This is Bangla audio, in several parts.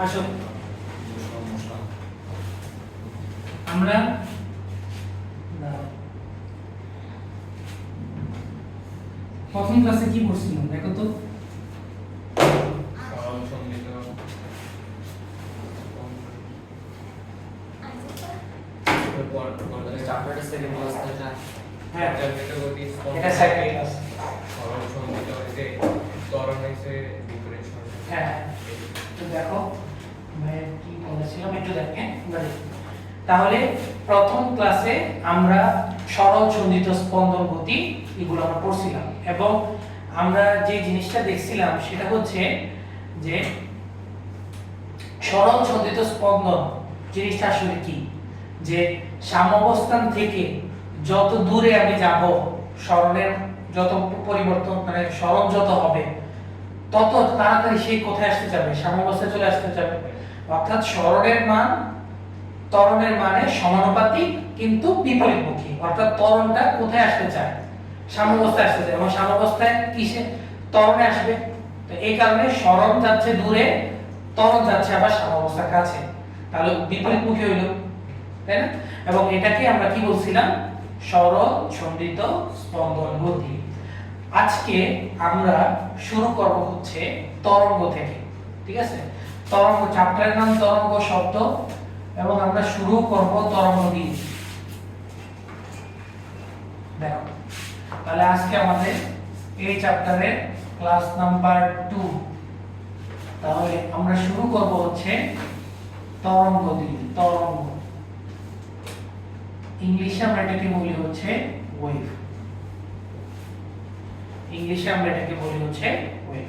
আসো আমরা প্রথম ক্লাসে কি পড়ছিলাম দেখো তো? হ্যাঁ এটা সেকেন্ড ক্লাস। হ্যাঁ তো দেখো ভাই কি বলেছিলাম একটু দেখেন। তাহলে প্রথম ক্লাসে আমরা সরল সন্ধিত স্পন্দন গতি এগুলো আমরা পড়ছিলাম এবং আমরা যে জিনিসটা দেখছিলাম সেটা হচ্ছে যে সরল সন্ধিত স্পন্দন জিনিসটা আসলে কি, যে সাম্যাবস্থান থেকে যত দূরে আমি যাব সরণের যত পরিবর্তন মানে সরণ যত হবে তত তাড়াতাড়ি সেই কোথায় আসতে যাবে, সাম্যাবস্থায় চলে আসতে যাবে। অর্থাৎ সরণের মান ত্বরণের মানে সমানুপাতিক কিন্তু বিপরীতমুখী, অর্থাৎ ত্বরণটা কোথায় আসতে চায়, সাম্যাবস্থায় আসতে চায় এবং সাম্যাবস্থায় কিসে ত্বরণে আসবে। তো এই কারণে সরণ যাচ্ছে দূরে, ত্বরণ যাচ্ছে আবার সাম্যাবস্থার কাছে, তাহলে বিপরীতমুখী হইল, তাই না? এবং এটাকে আমরা কি বলছিলাম, সরল সন্ধিত স্পন্দন গতি। আজকে আমরা শুরু করব হচ্ছে তরঙ্গ থেকে, ঠিক আছে? তরঙ্গ চ্যাপ্টারের নাম তরঙ্গ শব্দ এবং আমরা শুরু করব তরঙ্গ দিয়ে। দেখো তাহলে আজকে আমাদের এই চ্যাপ্টারের ক্লাস নাম্বার 2। তাহলে আমরা শুরু করব হচ্ছে তরঙ্গ দিয়ে। তরঙ্গ ইংলিশে আমরা এটাকে বলি হচ্ছে ওয়েভ, ইংলিশে আমরা এটাকে বলি হচ্ছে ওয়েভ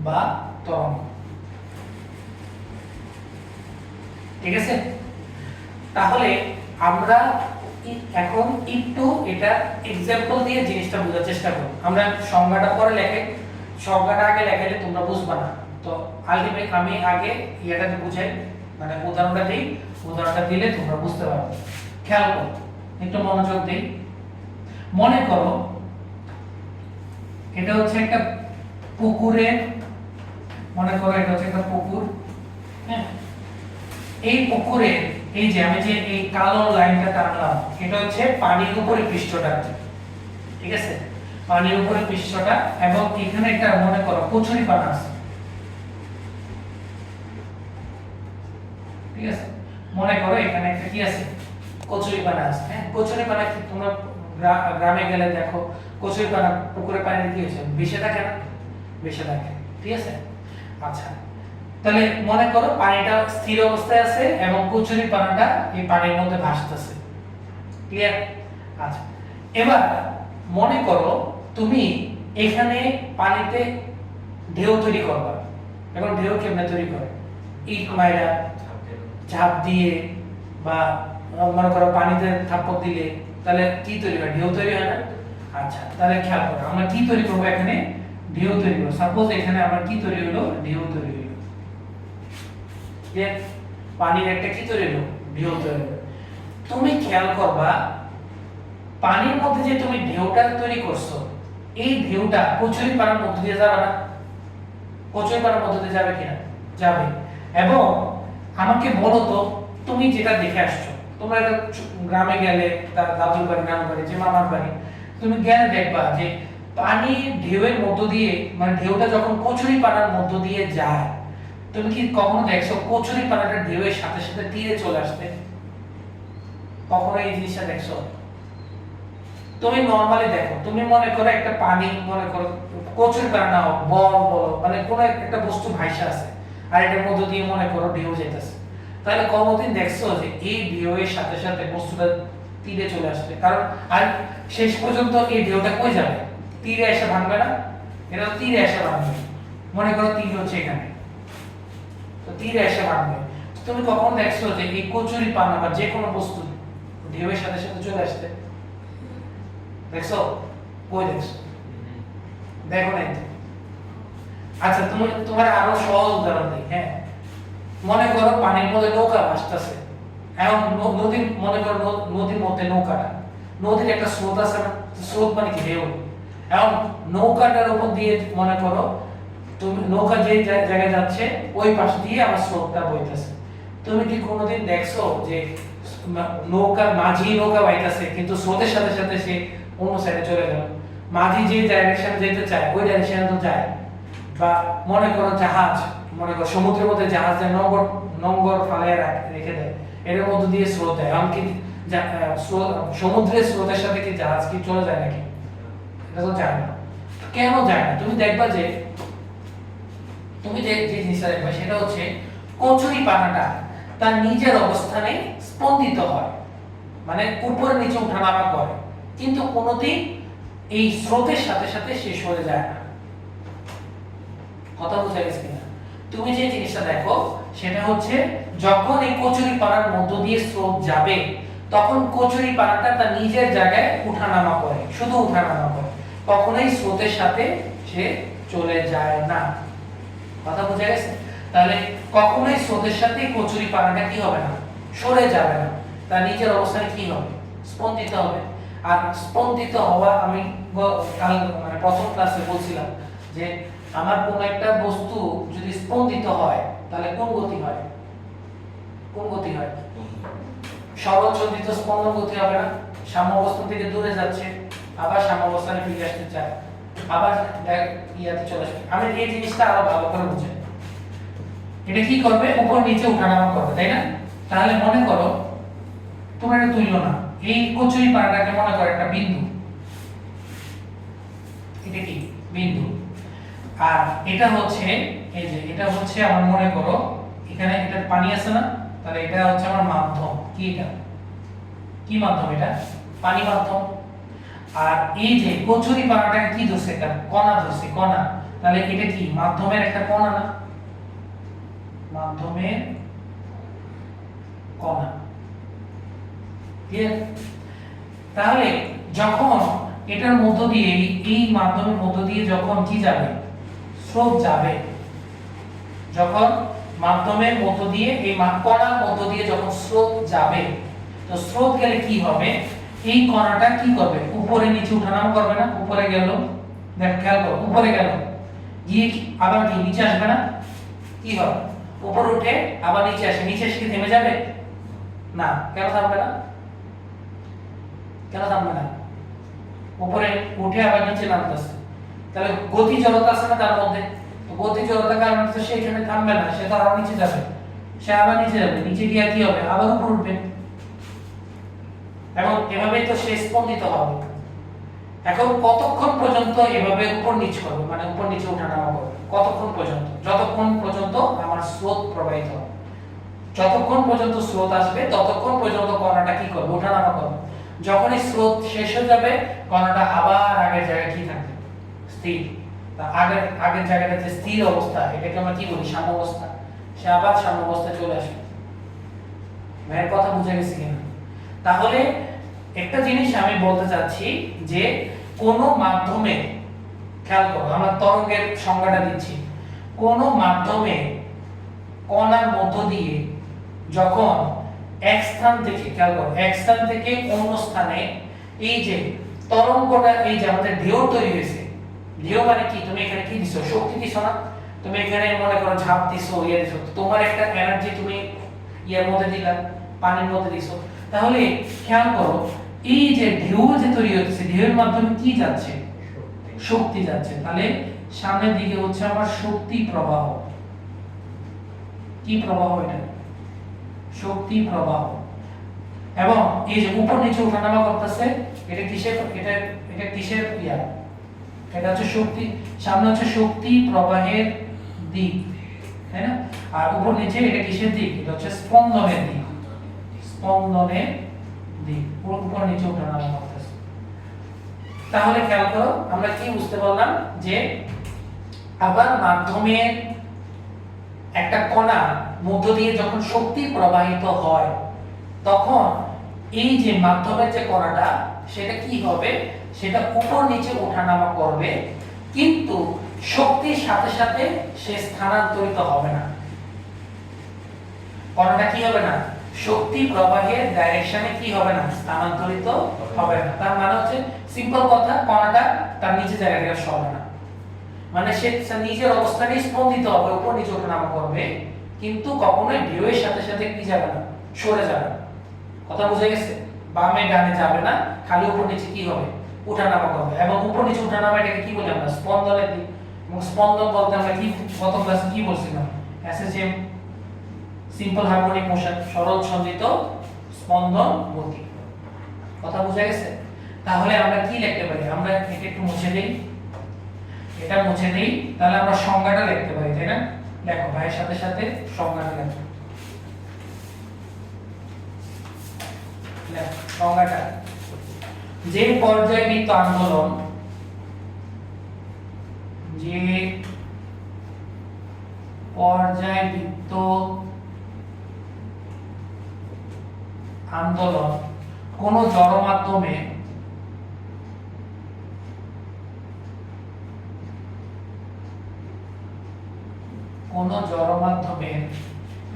বা তরঙ্গ, ঠিক আছে? তাহলে আমরা এখন একটু এটা एग्जांपल দিয়ে জিনিসটা বোঝার চেষ্টা করব। আমরা সংজ্ঞাটা পরে লেখে, সংজ্ঞাটা আগে লেখালে তোমরা বুঝবা না। তো আলটিমেট আমি আগে ইয়াটা বুঝাই, মানে উদাহরণটা দেই, উদাহরণটা দিলে তোমরা বুঝতে পারবে। খেয়াল করো, একটু মনোযোগ দেই। মনে করো এটা হচ্ছে একটা পুকুরের, মনে করো এটা হচ্ছে একটা পুকুর, হ্যাঁ? এই পুকুরে এই যে আমি যে এই কালো লাইনটা টানলাম এটা হচ্ছে পানির উপরে পৃষ্ঠটা, ঠিক আছে? পানির উপরে পৃষ্ঠটা এবং এখানে একটা মনে করো কচুরি পানা আছে, ঠিক আছে? মনে করো এখানে একটা কি আছে, কচুরি পানা আছে, হ্যাঁ? কচুরি পানা কি তোমরা গ্রামে গেলে দেখো কচুরি পানা পুকুরে পানি কি হচ্ছে, ভেসে থাকে না? ভেসে থাকে, ঠিক আছে? আচ্ছা তাহলে মনে করো পানিটা স্থির অবস্থায় আছে এবং কচুরি পানাটা এই পানির মধ্যে ভাসতেছে, ক্লিয়ার? আচ্ছা এবার মনে করো তুমি এখানে পানিতে ঢেউ তৈরি করবা। এখন ঢেউ কেমনে তৈরি করে, ইট মাইরা ঝাঁপ দিয়ে বা মনে করো পানিতে থাপ্পড় দিলে তাহলে কি তৈরি হয়, ঢেউ তৈরি হয় না? আচ্ছা তাহলে খেয়াল করো আমরা কি তৈরি করব, এখানে ঢেউ তৈরি করব। সাপোজ এখানে আমার কি তৈরি হলো, ঢেউ তৈরি হলো, যে পানির একটা কি তৈরি হলো, ঢেউ তৈরি হলো। তুমি খেয়াল করবা পানির মধ্যে যে তুমি ঢেউটা তৈরি করছো এই ঢেউটা কচুরি পানার মধ্যে দিয়ে যাবে না? কচুরি পানার মধ্যে দিয়ে যাবে কিনা? যাবে। এবং আমাকে বলো তো তুমি যেটা দেখে আসছো, তোমরা এটা গ্রামে গেলে তার দাদুর বাড়ি, নানুর বাড়ি, যে মামার বাড়ি, তুমি গেলে দেখবা যে পানি ঢেউয়ের মধ্য দিয়ে মানে ঢেউটা যখন কচুরি পানার মধ্য দিয়ে যায়, তুমি কি কখনো দেখছো কচুরি পানাটা ঢেউয়ের সাথে সাথে তীরে চলে আসতে? কখনো এই জিনিসটা দেখছো? তুমি নরমালি দেখো, তুমি মনে করো একটা পানি, মনে করো কচুরি পানা না হোক, বল বলো মানে কোন একটা বস্তু ভাইসা আছে আর এটার মধ্য দিয়ে মনে করো ঢেউ যাইতেছে, তাহলে কতদিন দেখছো যে এই ঢেউয়ের সাথে সাথে বস্তুটা তীরে চলে আসবে? কারণ আর শেষ পর্যন্ত এই ঢেউটা কই যাবে, তীরে এসে ভাঙবে না? এটা তীরে এসে ভাঙবে, মনে করো তীর হচ্ছে এখানে, তো তীরে এসে ভাঙবে। তুমি কখন দেখছো যে এই কচুরি পানা বা যে কোনো বস্তু ঢেউয়ের সাথে সাথে চলে আসতে? দেখছো? কই দেখছো? দেখো নাই তো। আচ্ছা তুমি তোমার আরো সহজ উদাহরণ দিই, হ্যাঁ? মনে করো পানির মধ্যে নৌকা ভাসতেছে, এখন নদী, মনে করো নদীর মধ্যে নৌকাটা, নদীর একটা স্রোত আছে না? স্রোত মানে কি ঢেউ। এখন নৌকাটার উপর দিয়ে মনে করো তুমি নৌকা যে জায়গায় যাচ্ছে ওই পাশ দিয়ে আমার স্রোতটা বইতেছে। তুমি কি কোনোদিন দেখছো যে নৌকা মাঝি নৌকা বাইতেছে কিন্তু স্রোতের সাথে সাথে সে অন্য সাইডে চলে গেল? মাঝি যে ডাইরেকশন যেতে চায় ওই ডাইরেকশনে তো যায়। বা মনে করো জাহাজ, মনে করো সমুদ্রের মধ্যে জাহাজ যায় নঙ্গর ফালায় রেখে দেয়, এর মধ্য দিয়ে স্রোত দেয়। এমনকি সমুদ্রের স্রোতের সাথে কি জাহাজ কি চলে যায় নাকি? এটা তো যায় না। কেন যায় না? তুমি দেখবা যে তুমি যে জিনিসটা দেখবা সেটা হচ্ছে কচুরি পানাটা তার নিজের অবস্থানে স্পন্দিত হয়, মানে উপরে নিচে ওঠানামা করে, কিন্তু কোনোদিন এই স্রোতের সাথে সাথে সে সরে যায় না। কথা বুঝা গেছে কিনা? তুমি যে জিনিসটা দেখো সেটা হচ্ছে যখন এই কচুরি পানার মধ্য দিয়ে স্রোত যাবে তখন কচুরি পানাটা তার নিজের জায়গায় উঠানামা করে, শুধু উঠানামা করে, কখনোই স্রোতের সাথে সে চলে যায় না। কথা বুঝা গেছে? তাহলে কখনোই স্রোতের সাথে কচুরি পানাটা কি হবে না, সরে যাবে না, তার নিজের অবস্থানে কি হবে, স্পন্দিত হবে। আর স্পন্দিত হওয়া আমি মানে প্রথম ক্লাসে বলছিলাম যে আমার কোন একটা বস্তু যদি স্পন্দিত হয় তাহলে কোন গতি হয়? কোন গতি হয়? সরলচন্দিত স্পন্দন গতি হবে না? সাম্যাবস্থা থেকে দূরে যাচ্ছে, আবার সাম্যাবস্থানে ফিরে আসতে চায়, আবার ইয়াতে চলে আসবে। আমি এই জিনিসটা আরো ভালো করে বুঝাই। এটা কি করবে? উপর নিচে ওঠানামা করবে, তাই না? তাহলে মনে করো তোমরা এটা তুললো না, এই কচুরি পানাটাকে মনে করো একটা বিন্দু, এটা কি বিন্দু, আর এটা হচ্ছে এই যে এটা হচ্ছে আমার মনে করো এখানে এটা পানি আছে না, তাহলে এটা হচ্ছে আমার মাধ্যম। কি এটা কি মাধ্যম? এটা পানি মাধ্যম। আর এই যে কচুরি পানাটাকে কি ধরছে? একটা কণা ধরছে, কণা। তাহলে এটা কি মাধ্যমের একটা কণা না? মাধ্যমের কণা। ক্লিয়ার? তাহলে যখন এটার মধ্য দিয়ে এই মাধ্যমের মধ্য দিয়ে যখন কি যাবে, স্রোত যাবে, যখন মাধ্যমের মধ্য দিয়ে এই কণার মধ্য দিয়ে যখন স্রোত যাবে, তো স্রোত গেলে কি হবে? এই কণাটা কি করবে? উপরে নিচে ওঠানামা করবে না? উপরে গেল, দেখ খেয়াল করো, উপরে গেল গিয়ে আবার কি নিচে আসবে না? কি হবে? উপরে উঠে আবার নিচে আসে, নিচে এসে কি থেমে যাবে না? কেন থামবে না? কেন থামবে না? উপরে উঠে আবার নিচে নামতেছে, তাহলে গতি জড়তা আছে না তার মধ্যে? তো গতি জড়তার কারণে তো সে এখানে থামবে না, সে তো আবার নিচে যাবে, সে আবার নিচে যাবে, নিচে গিয়ে কি হবে? আবার উপরে উঠবে, এবং এভাবেই তো সে স্পন্দিত হবে। এখন কতক্ষণ পর্যন্ত এভাবে উপর নিচ করবে, মানে উপর নিচে ওঠানামা করবে? কতক্ষণ পর্যন্ত? যতক্ষণ পর্যন্ত আমার স্রোত প্রবাহিত হবে। যতক্ষণ পর্যন্ত স্রোত আসবে ততক্ষণ পর্যন্ত কণাটা কি করবে? ওঠানামা করবে। যখনই স্রোত শেষ হয়ে যাবে কণাটা আবার আগের জায়গায় কি থাকবে? স্থির। আগের জায়গাটা যে স্থির অবস্থা এটাকে আমরা কি বলি? সাম্যাবস্থা। সে আবার সাম্যাবস্থায় চলে আসবে। ভাইয়ের কথা বুঝে গেছে কিনা? তাহলে একটা জিনিস আমি বলতে চাচ্ছি যে কোন মাধ্যমে, খেয়াল করো আমরা তরঙ্গের সংজ্ঞাটা দিচ্ছি, কোন মাধ্যমে কণার মধ্য দিয়ে যখন এক স্থান থেকে, খেয়াল করো, এক স্থান থেকে অন্য স্থানে এই যে তরঙ্গটা, এই যে আমাদের ঢেউ তৈরি হয়েছে, ঢেউ মানে কি? তুমি এখানে কি দিছো? শক্তি দিছো না? তুমি এখানে মনে করো ঝাঁপ দিছো, ইয়ে দিছো, তোমার একটা এনার্জি তুমি ইয়ার মধ্যে দিলা, পানির মধ্যে দিছো। তাহলে খেয়াল করো এই যে ঢেউ যে তৈরি হচ্ছে, ঢেউয়ের মাধ্যমে কি যাচ্ছে? শক্তি যাচ্ছে। তাহলে সামনের দিকে হচ্ছে আমার শক্তি প্রবাহ। কি প্রবাহ? এটা শক্তি প্রবাহ। এবং এই যে উপর নিচে ওঠানামা করতেছে, এটা কিসের? এটা কিসের ইয়া? এটা হচ্ছে শক্তি। সামনে হচ্ছে শক্তি প্রবাহের দিক, তাই না? আর উপর নিচে এটা কিসের দিক? এটা হচ্ছে স্পন্দনের দিক। স্পন্দনের দিক, উপর নিচে ওঠানামা করতেছে। তাহলে খেয়াল করো আমরা কি বুঝতে পারলাম যে আবার মাধ্যমের একটা কণা মধ্য দিয়ে যখন শক্তি প্রবাহিত হয় তখন এই যে মাধ্যমের যে কণাটা সেটা কি হবে? সেটা উপর নিচে ওঠানামা করবে, কিন্তু শক্তির সাথে সাথে সে স্থানান্তরিত হবে না। কণাটা কি হবে না? শক্তি প্রবাহের ডাইরেকশনে কি হবে না? স্থানান্তরিত হবে না। তার মানে হচ্ছে সিম্পল কথা, কণাটা তার নিচে জায়গা থেকে সরবে না। মানে সে নিজের অবস্থানে স্পন্দিত হবে, উপর নিচে ওঠানামা করবে, কিন্তু কখনোই ঢেউয়ের সাথে সাথে কি যাবে না, সরে যাবে না। কথা বুঝে গেছে? বামে ডানে যাবে না, খালি উপর নিচে কি হবে, ওঠানামা করবে। এবং উপর নিচে ওঠানামা এটাকে কি বলি আমরা, স্পন্দনের দিক। এবং স্পন্দন বলতে আমরা কি গত ক্লাসে কি বলছিলাম, এসএসএম, সিম্পল হারমোনিক মোশন, সরল সঞ্চিত স্পন্দন গতি। কথা বুঝে গেছে? তাহলে আমরা কি লিখতে পারি, আমরা এটা একটু মুছে দেই, এটা মুছে দেই, তাহলে আমরা সংজ্ঞাটা লিখতে পারি, তাই না? লেখো ভাইয়ের সাথে সাথে সংজ্ঞাটা লেখো। সংজ্ঞাটা, যে পর্যায়বৃত্ত আন্দোলন, যে পর্যায়বৃত্ত আন্দোলন কোন জড় মাধ্যমে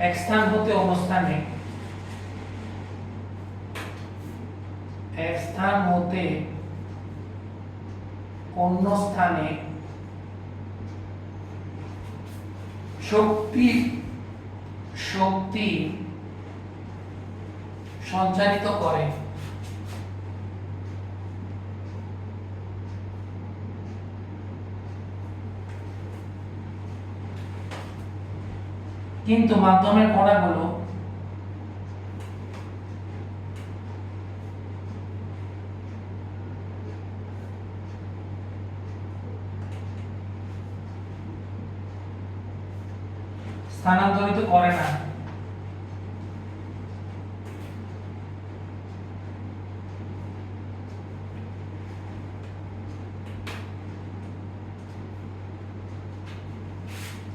এক স্থান হতে অন্য স্থানে শক্তি সঞ্চারিত করে, কিন্তু মাধ্যমের কণাগুলো স্থানান্তরিত করে না।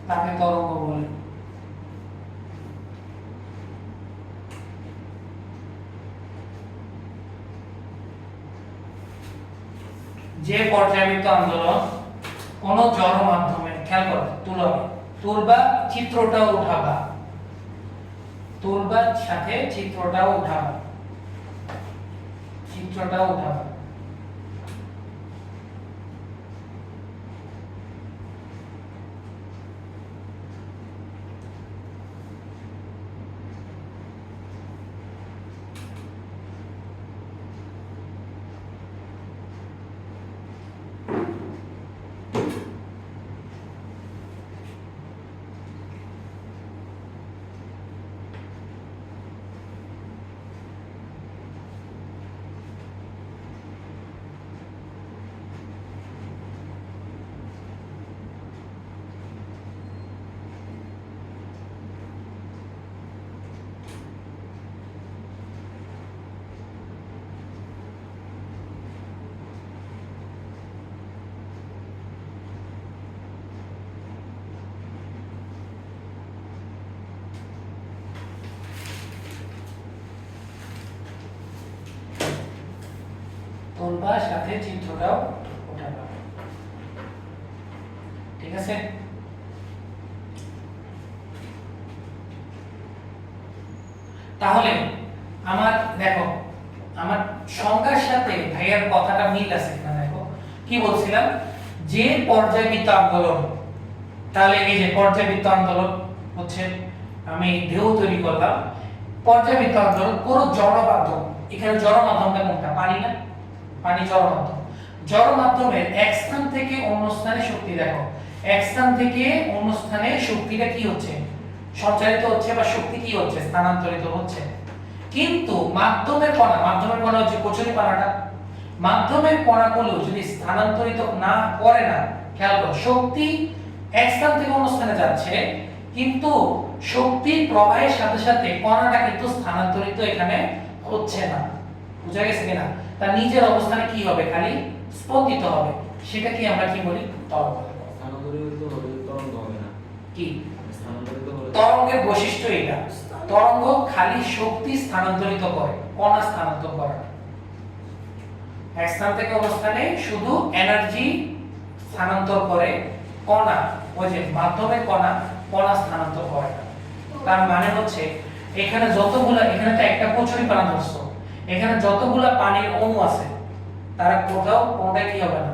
তাকে তরঙ্গ বলে। যে পর্যায়বৃত্ত আন্দোলন কোন জড় মাধ্যমে, খেয়াল করো, তুলবা চিত্রটাও উঠাবা, তুলবার সাথে চিত্রটাও উঠাবা, তুলবার সাথে চিত্রটাও উঠাবা। ঠিক আছে? তাহলে আমার দেখো, আমার সংজ্ঞার সাথে ভাইয়ার কথাটা মিল আছে না? দেখো কি বলছিলাম, যে পর্যায়বৃত্ত আন্দোলন, তাহলে এই যে পর্যায়বৃত্ত আন্দোলন হচ্ছে, আমি ঢেউ তৈরি করলাম, পর্যায়বৃত্ত আন্দোলন কোন জড় মাধ্যম, এখানে জড় মাধ্যমটা কোনটা, পানি না? পানি জড় মাধ্যম। জড় মাধ্যমের এক স্থান থেকে অন্য স্থানে শক্তি, দেখো এক স্থান থেকে অন্য স্থানে শক্তিটা কি হচ্ছে, সঞ্চারিত হচ্ছে, বা শক্তি কি হচ্ছে, স্থানান্তরিত হচ্ছে। কিন্তু মাধ্যমের কণা হচ্ছে কচুরিপানাটা, মাধ্যমের কণাগুলো যদি স্থানান্তরিত না করে না, খেয়াল করো, শক্তি এক স্থান থেকে অন্য স্থানে যাচ্ছে, কিন্তু শক্তির প্রবাহের সাথে সাথে কণাটা কিন্তু স্থানান্তরিত এখানে হচ্ছে না। বুঝা গেছে কিনা? তার নিজের অবস্থানে কি হবে, খালি স্পন্দিত হবে। সেটা কি আমরা কি বলি, তরঙ্গ। স্থানান্তরিত হলে তরঙ্গ হবে না। কি স্থানান্তরিত হলে তরঙ্গের বৈশিষ্ট্য এটা, তরঙ্গ খালি শক্তি স্থানান্তরিত করে, কণা স্থানান্তর করে না। এক স্থান থেকে অন্য স্থানে শুধু এনার্জি স্থানান্তর করে, কণা, ওই যে মাধ্যমের কণা স্থানান্তর করে না। তার মানে হচ্ছে এখানে যতগুলা, এখানে তো একটা কচুরিপানা ধরছো, এখানে যতগুলা পানির অণু আছে তারা কোথাও কোনটা কি হবে না,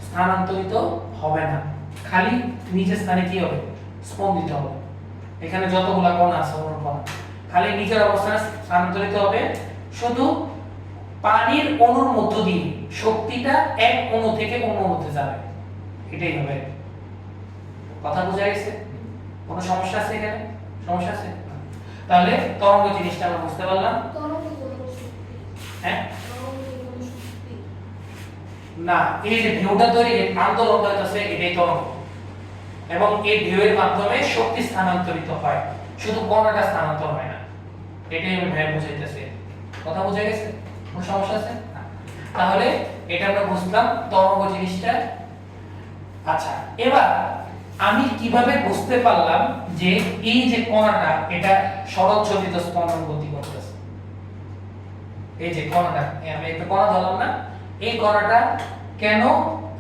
স্থানান্তরিত হবে না। খালি নিচের স্থানে কি হবে স্পন্দিত হবে এখানে যতগুলা কণা আছে অনুর কণা খালি নিচের অবস্থানে স্থানান্তরিত হবে শুধু পানির অণুর মধ্য দিয়ে শক্তিটা এক অণু থেকে অন্য অণুতে যাবে এটাই হবে কথা বোঝা গেছে কোনো সমস্যা আছে এখানে সমস্যা আছে তাহলে তরঙ্গ জিনিসটা আমরা বুঝতে পারলাম হ্যাঁ না এই যে ঢেউটা তৈরি আন্দোলন হইতেছে এটাই তরঙ্গ এবং এই ঢেউয়ের মাধ্যমে শক্তি স্থানান্তরিত হয় শুধু কণাটা স্থানান্তর হয় না এটাই আমি ভাই বুঝাইতেছি কথা বোঝা গেছে কোনো সমস্যা আছে তাহলে এটা আমরা বুঝলাম তরঙ্গ জিনিসটা আচ্ছা এবার আমি কিভাবে বুঝতে পারলাম যে এই যে কণাটা এটা সরলচলিত স্পন্দন গতি করতেছে এই যে কণাটা আমি একটা কণা ধরলাম না এই কণাটা কেন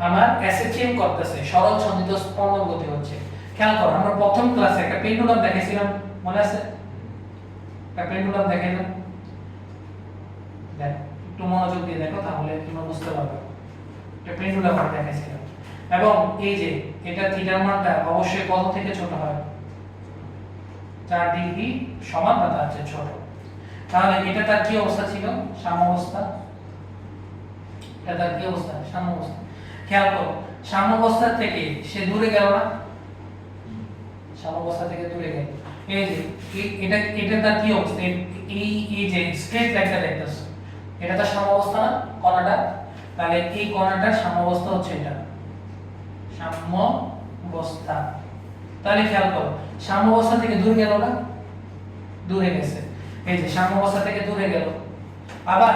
আমার অ্যাসিড করতেছে সরলচলিত স্পন্দন গতি হচ্ছে খেয়াল করো আমরা প্রথম ক্লাসে একটা পেন্ডুলাম দেখাইছিলাম মনে আছে একটা পেন্ডুলাম দেখাইলাম দেখ একটু মনোযোগ দিয়ে দেখো তাহলে তোমরা বুঝতে পারবে একটা পেন্ডুলাম আমরা দেখাইছিলাম এবং এই যে এটা থিটার মানটা অবশ্যই কত থেকে ছোট হয় 4 ডিগ্রি সমান বা তার চেয়ে ছোট তাহলে এটা তার কি অবস্থা ছিল সাম্যাবস্থা এটা তার কি অবস্থা সাম্যাবস্থা খেয়াল করো সাম্যাবস্থা থেকে সে দূরে গেল না সাম্যাবস্থা থেকে দূরে গেল এই যে এটা তার কি অবস্থা এই যে স্ট্রেট লাইনটা দেখতেছ এটা তার সাম্যাবস্থা না কণাটা তাহলে এই কণাটার সাম্যাবস্থা হচ্ছে এটা সাম্যাবস্থা তাহলে খেয়াল করো সাম্যাবস্থা থেকে দূরে গেল না দূরে গেছে এই যে সাম্যাবস্থা থেকে দূরে গেল আবার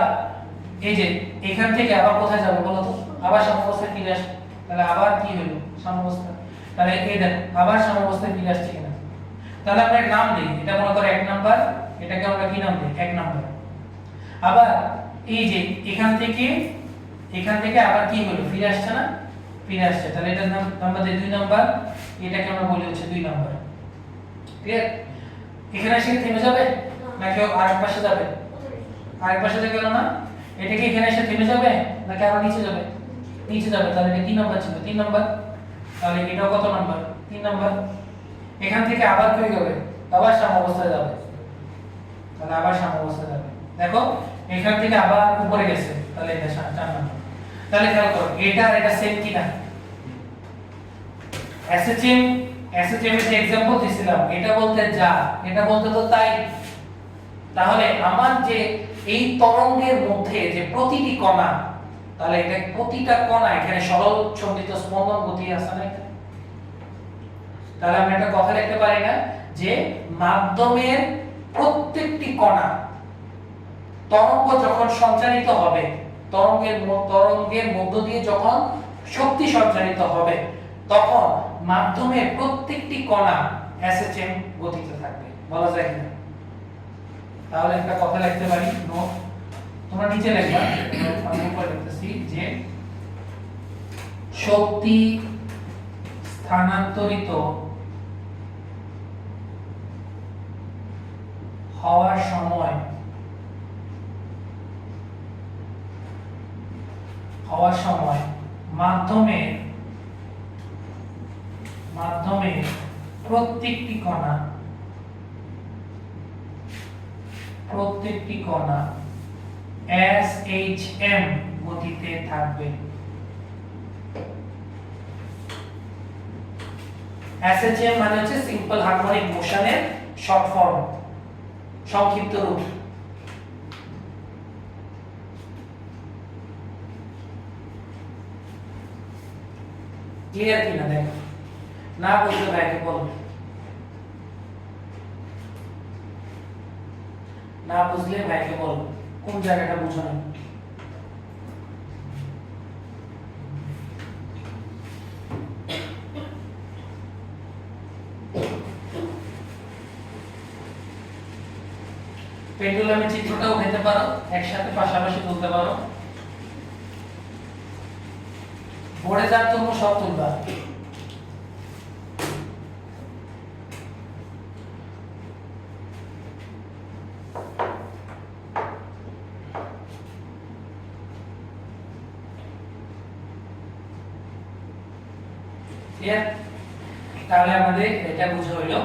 এই যে এখান থেকে আবার কোথায় যাবে বলো তো আবার সাম্যাবস্থায় ফিরে আসে তাহলে আবার কি হলো সাম্যাবস্থা তাহলে এই দেখো আবার সাম্যাবস্থায় ফিরে আসছে কিনা তাহলে আমরা এক নাম দিই এটা মনে করো 1 নাম্বার এটাকে আমরা কি নাম দিই 1 নাম্বার আবার এই যে এখান থেকে আবার কি হলো ফিরে আসছে না ফিরে আসছে তাহলে এটার নাম নাম্বার দিয়ে 2 নাম্বার এটাকে আমরা বলি হচ্ছে 2 নাম্বার ক্লিয়ার এখানে এসে থেমে যাবে নাকি আরেক পাশে যাবে আরেক পাশে তো গেল না এটা কি এখানে এসে থেমে যাবে নাকি আরো নিচে যাবে নিচে যাবে তাহলে এটা 3 নাম্বার ছিল 3 নাম্বার তাহলে এটাও কত নাম্বার 3 নাম্বার এখান থেকে আবার কই যাবে আবার সাম্যাবস্থায় যাবে তাহলে আবার সাম্যাবস্থায় যাবে দেখো এখান থেকে আবার উপরে গেছে তাহলে এটা 4 নাম্বার তাহলে খেয়াল করো এটা আর এটা সেম কি না এসএচএম এর যে एग्जांपल দিছিলাম এটা বলতে যা এটা বলতে তো তাই তাহলে আমার যে এই তরঙ্গের মধ্যে যে প্রতিটি কণা তাহলে এটা প্রতিটা কণা এখানে সরল চন্ডিত স্পন্দন গতি আছে না তাহলে আমরা একটা কথা লিখতে পারি না যে মাধ্যমের প্রত্যেকটি কণা তরঙ্গ যখন সঞ্চারিত হবে তরঙ্গের মধ্য দিয়ে যখন শক্তি সঞ্চারিত হবে তখন মাধ্যমের প্রত্যেকটি কণা এসএচএম গতিতে থাকবে বলা যায় কিনা তাহলে একটা কথা লিখতে পারি নোট তোমরা নিচে লিখবা আমি উপরে লিখতেছি যে শক্তি স্থানান্তরিত হওয়ার সময় মাধ্যমে প্রত্যেকটি কণা SHM গতিতে থাকবে SHM মানে হচ্ছে সিম্পল হারমোনিক মোশনের শর্ট ফর্ম সংক্ষিপ্ত রূপ ক্লিয়ার কিনা দেখো না বুঝলে ভাইকে বলো না বুঝলে ভাইকে বলো কোন জায়গাটা বুঝো না পেন্ডুলামের চিত্রটাও উঠাতে পারো একসাথে পাশাপাশি তুলতে পারো বোর্ডে যার তুমি সব তুলবা ক্লিয়ার? তাহলে আমাদের এটা বুঝা হইলো।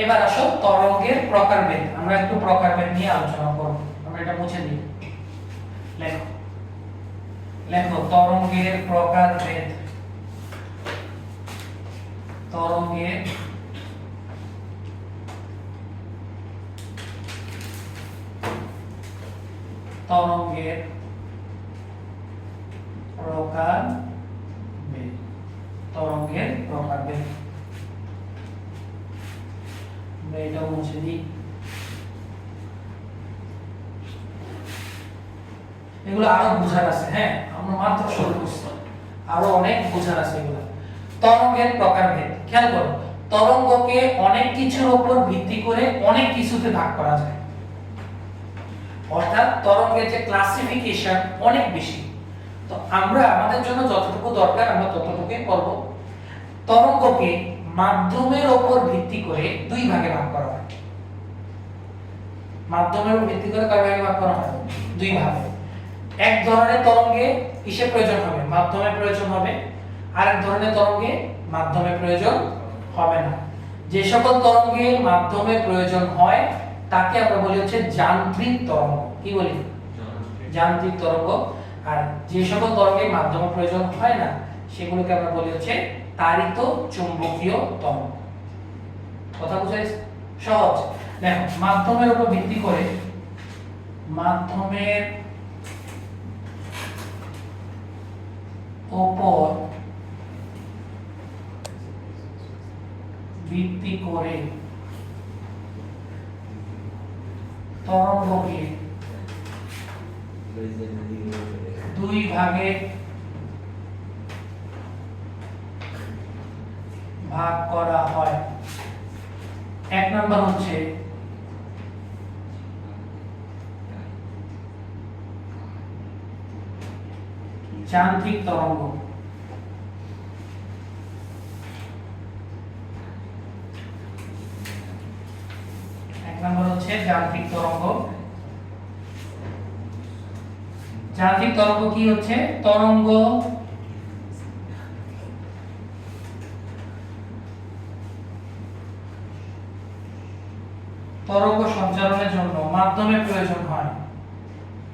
এবার আসো তরঙ্গের প্রকারভেদ। আমরা একটু প্রকারভেদ নিয়ে আলোচনা করব। আমরা এটা মুছে দিই। লেখো লেখো তরঙ্গের প্রকারভেদ। তরঙ্গের তরঙ্গের প্রকারভেদ। তরঙ্গের প্রকারভেদ এটা মুছে দিই। এগুলো আরো বোঝার আছে। হ্যাঁ, আমরা মাত্র শুরু করছি, আরো অনেক বোঝার আছে এগুলো। তরঙ্গের প্রকারভেদ খেয়াল করো, তরঙ্গকে অনেক কিছুর উপর ভিত্তি করে অনেক কিছুতে ভাগ করা যায়। অর্থাৎ তরঙ্গের যে ক্লাসিফিকেশন অনেক বেশি। তো আমরা আমাদের জন্য যতটুকু দরকার আমরা ততটুকুই করব। তরঙ্গকে মাধ্যমের উপর ভিত্তি করে দুই ভাগে ভাগ করা হয়। মাধ্যমের উপর ভিত্তি করে কয় ভাগে ভাগ করা হয়? দুই ভাগে। এক ধরনের তরঙ্গে কিসের প্রয়োজন হবে? মাধ্যমের প্রয়োজন হবে। আরেক ধরনের তরঙ্গে মাধ্যমের প্রয়োজন হবে না। যে সকল তরঙ্গে মাধ্যমের প্রয়োজন হয় তাকে আমরা বলি হচ্ছে যান্ত্রিক তরঙ্গ। কি বলি? যান্ত্রিক তরঙ্গ। আর যে সকল তরঙ্গে মাধ্যমের প্রয়োজন হয় না সেগুলোকে আমরা বলি হচ্ছে তাড়িত চুম্বকীয় তরঙ্গ। কথা বুঝাইছে? সহজ। দেখো, মাধ্যমের উপর ভিত্তি করে মাধ্যমের উপর ভিত্তি করে তরঙ্গকে দুই ভাগে ভাগ করা হয়। এক নম্বর হচ্ছে যান্ত্রিক তরঙ্গ। এক নম্বর হচ্ছে যান্ত্রিক তরঙ্গ। যান্ত্রিক তরঙ্গ কি হচ্ছে? তরঙ্গ তরঙ্গ সঞ্চালনের জন্য মাধ্যমের প্রয়োজন হয়।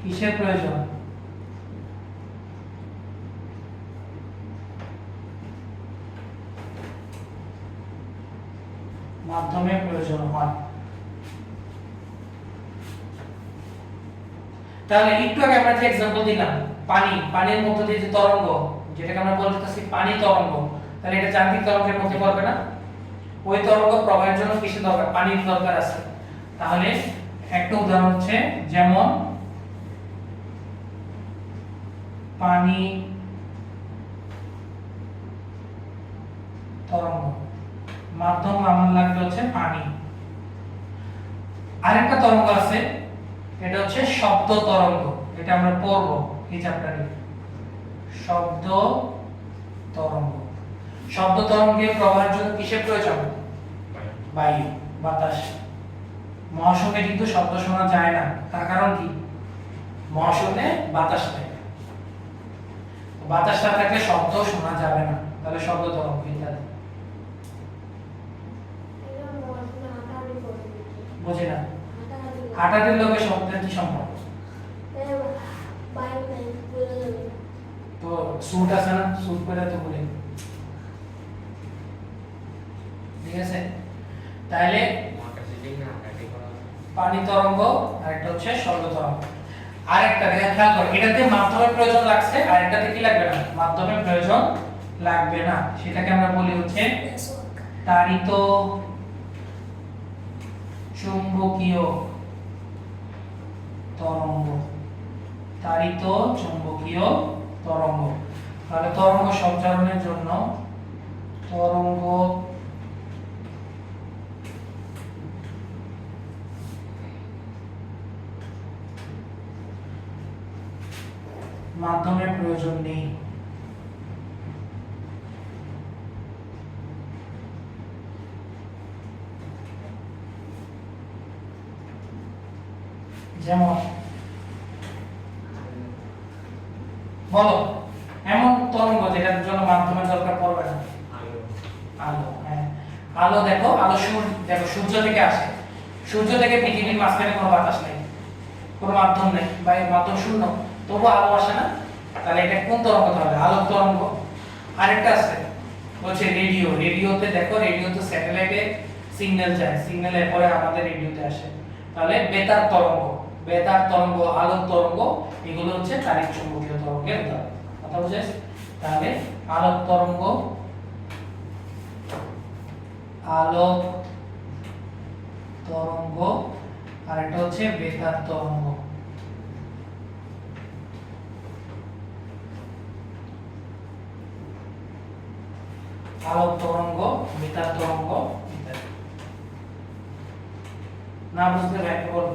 কিসের প্রয়োজন? মাধ্যমের প্রয়োজন হয়। তাহলে একটু আগে আমরা যে एग्जांपल দিলাম, পানির মধ্যে দিয়ে যে তরঙ্গ, যেটাকে আমরা বলতেছি পানি তরঙ্গ, তাহলে এটা যান্ত্রিক তরঙ্গের মধ্যে পড়বে না? ওই তরঙ্গ প্রবাহের জন্য কিসের দরকার? পানির দরকার আছে। তাহলে একটা উদাহরণ হচ্ছে যেমন পানি তরঙ্গ, মাধ্যম আমার লাগবে হচ্ছে পানি। আরেকটা তরঙ্গ আছে, এটা হচ্ছে শব্দ তরঙ্গ। এটা আমরা পড়ব এই চ্যাপ্টারে। শব্দ তরঙ্গ। শব্দ তরঙ্গে প্রবাহের জন্য কিসের প্রয়োজন? বায়ু, বাতাস। মহাশূন্যে কিন্তু শব্দ শোনা যায় না। তার কারণ কি? মহাশূন্যে বাতাস নেই। বাতাস না থাকলে শব্দ শোনা যাবে না। তাহলে শব্দ তরঙ্গ ইত্যাদি। বুঝি না? হাঁটাটির লোকের শব্দের কি সম্পর্ক? তো সুট আছে না, সুট পরে তো বলি। ঠিক আছে? তাহলে পানি তরঙ্গ আর একটা হচ্ছে শব্দ তরঙ্গ। আরেকটা দেখে খেয়াল করো, এটাতে মাধ্যমের প্রয়োজন লাগছে আর এটাতে কি লাগবে না? মাধ্যমের প্রয়োজন লাগবে না। সেটাকে আমরা বলি হচ্ছে তাড়িত চুম্বকীয় তরঙ্গ। তাড়িত চুম্বকীয় তরঙ্গ। তাহলে তরঙ্গ সঞ্চালনের জন্য তরঙ্গ মাধ্যমের প্রয়োজন নেই। যেমন বলো এমন তরঙ্গ যেটার জন্য মাধ্যমের দরকার পড়বে না। আলো দেখো, আলো দেখো সূর্য থেকে আসে, সূর্য থেকে পৃথিবীর মাঝখানে কোনো বাতাস নেই, কোনো মাধ্যম নেই, বা এই মাধ্যম শূন্য, তবু আলো আসে না। তাহলে এটা কোন তরঙ্গ তাহলে? আলোক তরঙ্গ। আরেকটা আছে হচ্ছে রেডিও। রেডিওতে দেখো, রেডিওতে স্যাটেলাইটে সিগন্যাল যায়, সিগন্যালের পরে আমাদের রেডিওতে আসে। তাহলে বেতার তরঙ্গ, বেতার তরঙ্গ, আলোক তরঙ্গ, এগুলো হচ্ছে তাড়িৎ চুম্বকীয় তরঙ্গের উদাহরণ। কথা বুঝেছ? তাহলে আলোক তরঙ্গ, আলোক তরঙ্গ, আর এটা হচ্ছে বেতার তরঙ্গ। আলোক তরঙ্গ, বেতার তরঙ্গ ইত্যাদি। না বুঝতে ব্যাখ্যা করো।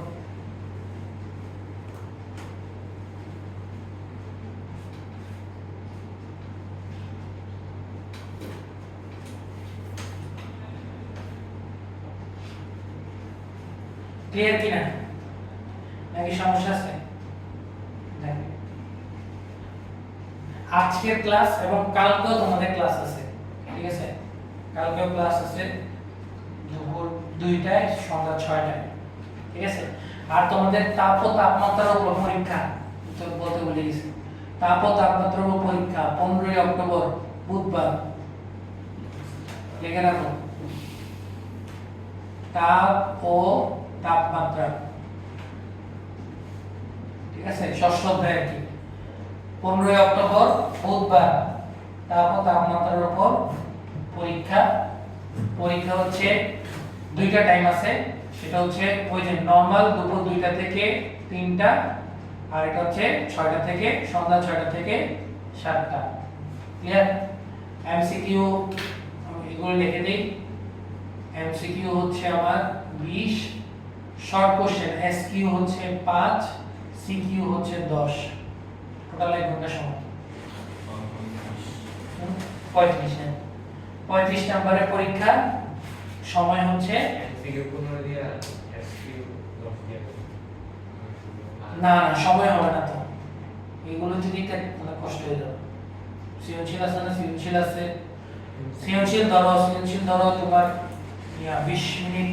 ক্লিয়ার কিনা, নাকি সমস্যা আছে? দেখো, আজকের ক্লাস এবং কালকেও তোমাদের ক্লাস আছে, ঠিক আছে? কালকেও ক্লাস আছে দুপুর 2টায়, সন্ধ্যা 6টায়, ঠিক আছে? আর তোমাদের তাপ ও তাপমাত্রার উপর পরীক্ষা, তো বলতে ভুলে গেছি, তাপ ও তাপমাত্রার উপর পরীক্ষা 15 অক্টোবর বুধবার। লিখে রাখো, তাপ ও তাপমাত্রা, ঠিক আছে? ষষ্ঠ অধ্যায় কি 15 অক্টোবর বুধবার, তাপ ও তাপমাত্রার উপর পরীক্ষা। পরীক্ষা হচ্ছে দুইটা টাইম আছে, সেটা হচ্ছে ওই যে নরমাল দুপুর 2টা থেকে 3টা, আর এটা হচ্ছে 6টা থেকে, সন্ধ্যা 6টা থেকে 7টা। ক্লিয়ার? এমসিকিউ এগুলো লিখে দেই। এমসিকিউ হচ্ছে আমার 20, শর্ট কোশ্চেন এসকিউ হচ্ছে 5, সিকিউ হচ্ছে 10। টোটাল 1 ঘন্টা সময়। 35, হ্যাঁ 35 নম্বরের পরীক্ষা। সময় হচ্ছে না, সময় হবে না তো, এগুলো যদি তাহলে কষ্ট হয়ে যাবে। সৃজনশীল আছে না, সৃজনশীল আছে, সৃজনশীল ধরো তোমার 20 মিনিট,